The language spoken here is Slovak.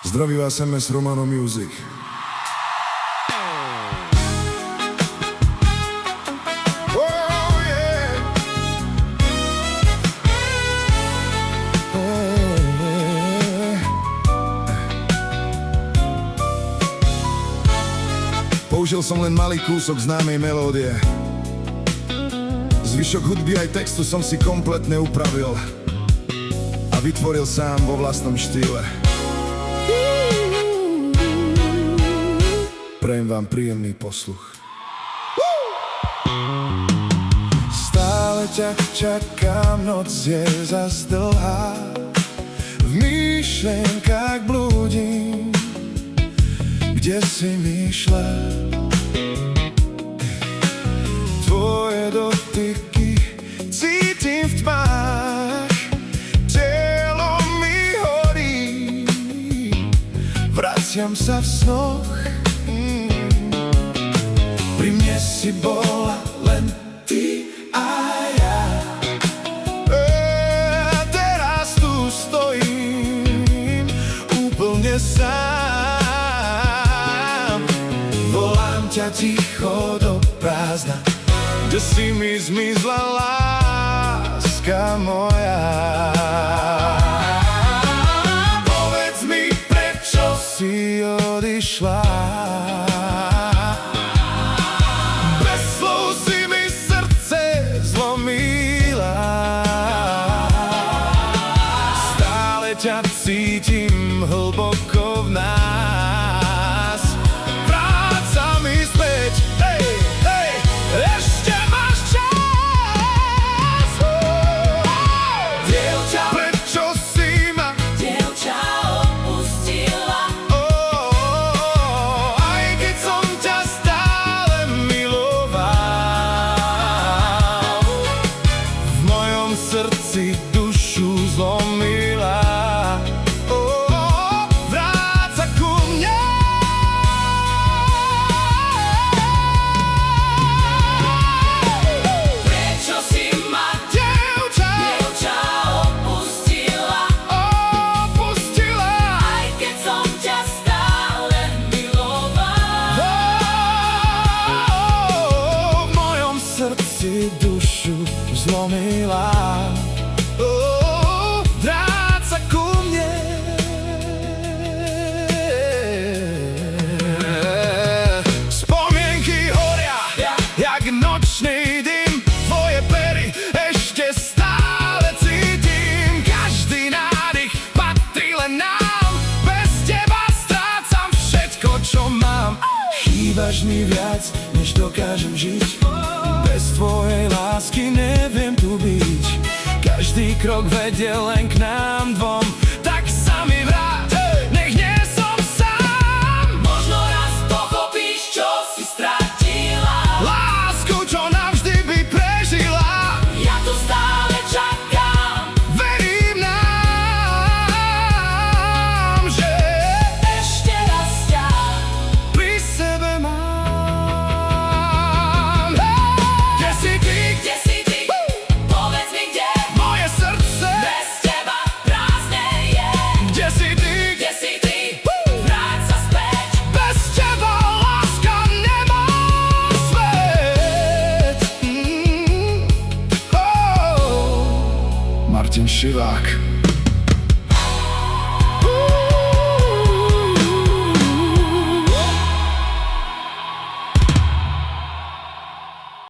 Zdraví vás MS Romano Music. Použil som len malý kúsok známej melódie. Zvyšok hudby aj textu som si kompletne upravil a vytvoril sám vo vlastnom štýle. Prajem vám príjemný posluch. Stále ťa čakám, noc je zas dlhá, v myšlienkach blúdim, kde si myšľam. Tvoje dotyky cítim v tmách, telo mi horí, vraciam sa v snoch. Pri mne si bola len ty a ja. Teraz tu stojím úplne sám. Volám ťa ticho do prázdna, kde si mi zmizla láska moja. Povedz mi, prečo si odišla. Bez slov si mi srdce zlomila. Stále ťa cítim hlboko v nás. Vráca mi späť, hej, hej, ešte máš čas. Dievča, prečo si ma opustila? Aj keď som ťa stále miloval, v mojom srdci dušu zlomila. Vráť sa ku mne. Prečo si ma, Dievča, opustila? opustila. Aj keď som ťa stále miloval. V mojom srdci dušu zlomila. Vráť sa ku mne. Spomienky horia, jak nočný dym. Tvoje pery ešte stále cítim. Každý nádych patrí len nám. Bez teba strácam všetko, čo mám. Chýbaš mi viac, než dokážem žiť. Bez tvojej lásky neviem tu byť. Každý krok vedie len k nám dvom.